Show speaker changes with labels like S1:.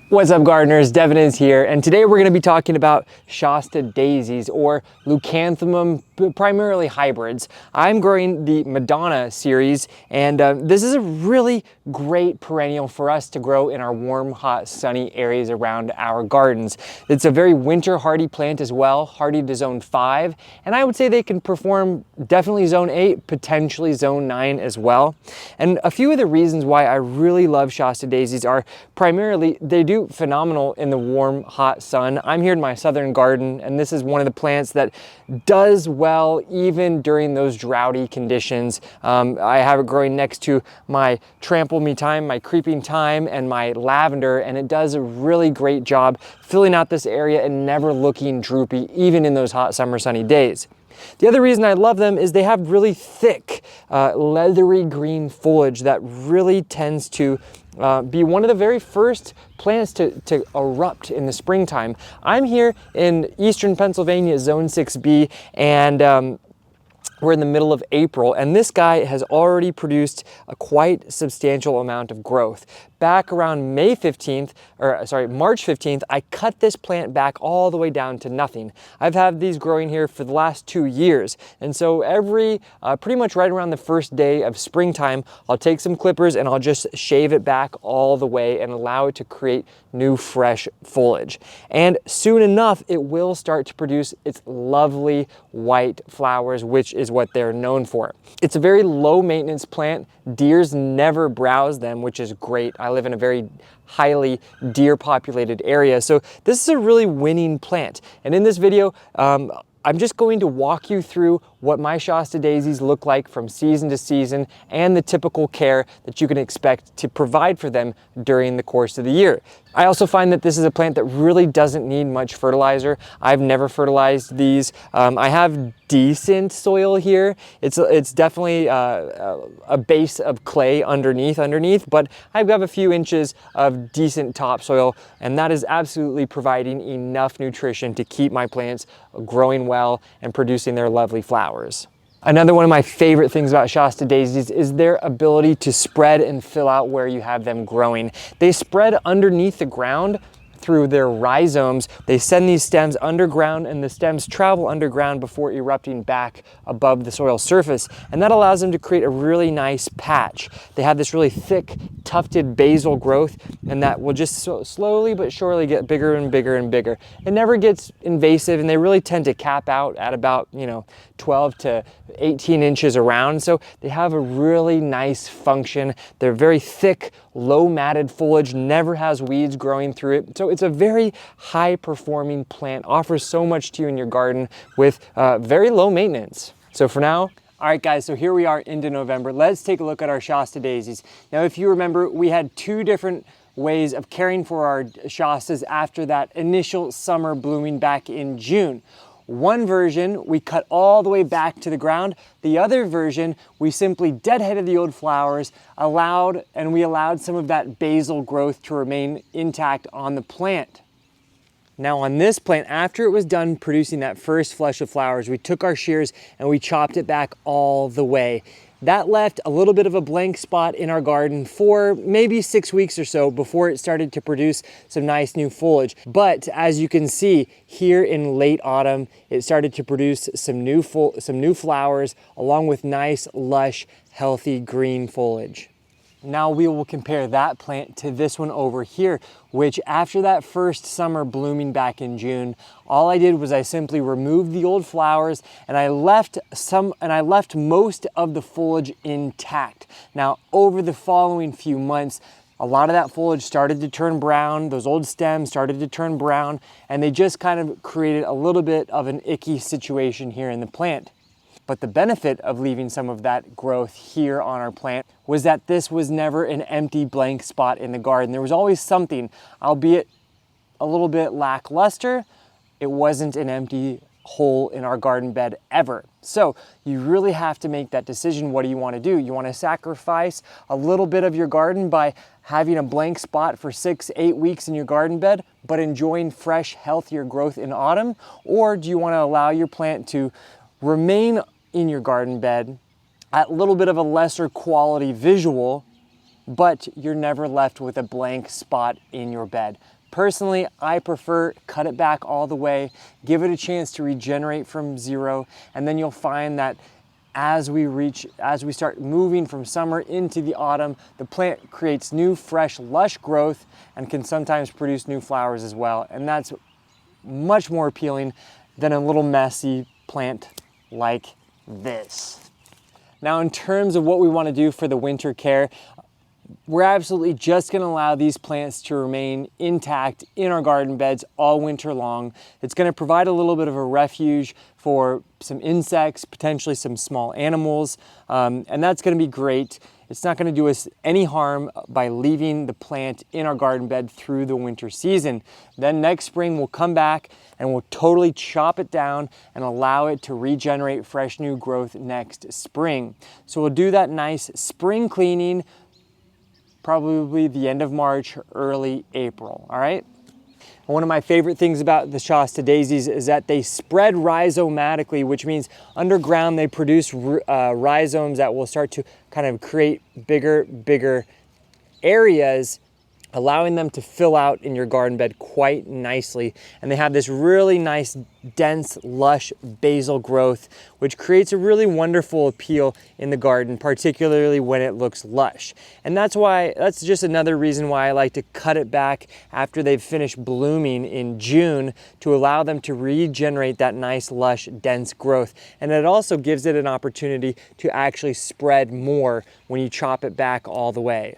S1: What's up, gardeners? Devin is here, and today we're going to be talking about Shasta Daisies, or Leucanthemum, primarily hybrids. I'm growing the Madonna series, and this is a really great perennial for us to grow in our warm, hot, sunny areas around our gardens. It's a very winter hardy plant as well, hardy to zone 5, and I would say they can perform definitely zone 8, potentially zone 9 as well. And a few of the reasons why I really love Shasta Daisies are primarily they do phenomenal in the warm, hot sun. I'm here in my southern garden, and this is one of the plants that does well even during those droughty conditions. I have it growing next to my trample me thyme, my creeping thyme, and my lavender, and it does a really great job filling out this area and never looking droopy, even in those hot summer sunny days. The other reason I love them is they have really thick, leathery green foliage that really tends to be one of the very first plants to erupt in the springtime. I'm here in eastern Pennsylvania, zone 6B, and we're in the middle of April, and this guy has already produced a quite substantial amount of growth. Back around March 15th, I cut this plant back all the way down to nothing. I've had these growing here for the last 2 years, and so pretty much right around the first day of springtime, I'll take some clippers and I'll just shave it back all the way and allow it to create new fresh foliage. And soon enough, it will start to produce its lovely white flowers, which is what they're known for. It's a very low maintenance plant. Deers never browse them, which is great. I live in a very highly deer populated area, so this is a really winning plant. And in this video, I'm just going to walk you through what my Shasta Daisies look like from season to season and the typical care that you can expect to provide for them during the course of the year. I also find that this is a plant that really doesn't need much fertilizer. I've never fertilized these. I have decent soil here. It's definitely a base of clay underneath, but I've got a few inches of decent topsoil, and that is absolutely providing enough nutrition to keep my plants growing well and producing their lovely flowers. Another one of my favorite things about Shasta Daisies is their ability to spread and fill out where you have them growing. They spread underneath the ground through their rhizomes. They send these stems underground, and the stems travel underground before erupting back above the soil surface, and that allows them to create a really nice patch. They have this really thick, tufted basal growth, and that will just slowly but surely get bigger and bigger and bigger. It never gets invasive, and they really tend to cap out at about 12 to 18 inches around, so they have a really nice function. They're very thick, low matted foliage, never has weeds growing through it, so it's a very high performing plant, offers so much to you in your garden with very low maintenance. So for now, all right guys, so here we are into November. Let's take a look at our Shasta Daisies. Now if you remember, we had 2 different ways of caring for our Shastas after that initial summer blooming back in June. One version we cut all the way back to the ground. The other version we simply deadheaded the old flowers, we allowed some of that basal growth to remain intact on the plant. Now on this plant, after it was done producing that first flush of flowers, we took our shears and we chopped it back all the way. That left a little bit of a blank spot in our garden for maybe 6 weeks or so before it started to produce some nice new foliage. But as you can see here in late autumn, it started to produce some new flowers along with nice, lush, healthy green foliage. Now we will compare that plant to this one over here, which after that first summer blooming back in June, all I did was I simply removed the old flowers and I left most of the foliage intact. Now over the following few months, a lot of that foliage started to turn brown, those old stems started to turn brown, and they just kind of created a little bit of an icky situation here in the plant. But the benefit of leaving some of that growth here on our plant was that this was never an empty blank spot in the garden. There was always something, albeit a little bit lackluster. It wasn't an empty hole in our garden bed ever. So you really have to make that decision. What do you want to do? You want to sacrifice a little bit of your garden by having a blank spot for 6-8 weeks in your garden bed, but enjoying fresh, healthier growth in autumn? Or do you want to allow your plant to remain in your garden bed at a little bit of a lesser quality visual, but you're never left with a blank spot in your bed? Personally, I prefer cut it back all the way, give it a chance to regenerate from zero, and then you'll find that as we start moving from summer into the autumn, the plant creates new, fresh, lush growth and can sometimes produce new flowers as well. And that's much more appealing than a little messy plant like this. Now, in terms of what we want to do for the winter care, we're absolutely just going to allow these plants to remain intact in our garden beds all winter long. It's going to provide a little bit of a refuge for some insects, potentially some small animals, and that's going to be great. It's not going to do us any harm by leaving the plant in our garden bed through the winter season. Then next spring we'll come back and we'll totally chop it down and allow it to regenerate fresh new growth next spring. So we'll do that nice spring cleaning, probably the end of March, early April, all right? One of my favorite things about the Shasta Daisies is that they spread rhizomatically, which means underground they produce rhizomes that will start to kind of create bigger areas, allowing them to fill out in your garden bed quite nicely. And they have this really nice, dense, lush basal growth, which creates a really wonderful appeal in the garden, particularly when it looks lush. And that's just another reason why I like to cut it back after they've finished blooming in June to allow them to regenerate that nice, lush, dense growth. And it also gives it an opportunity to actually spread more when you chop it back all the way.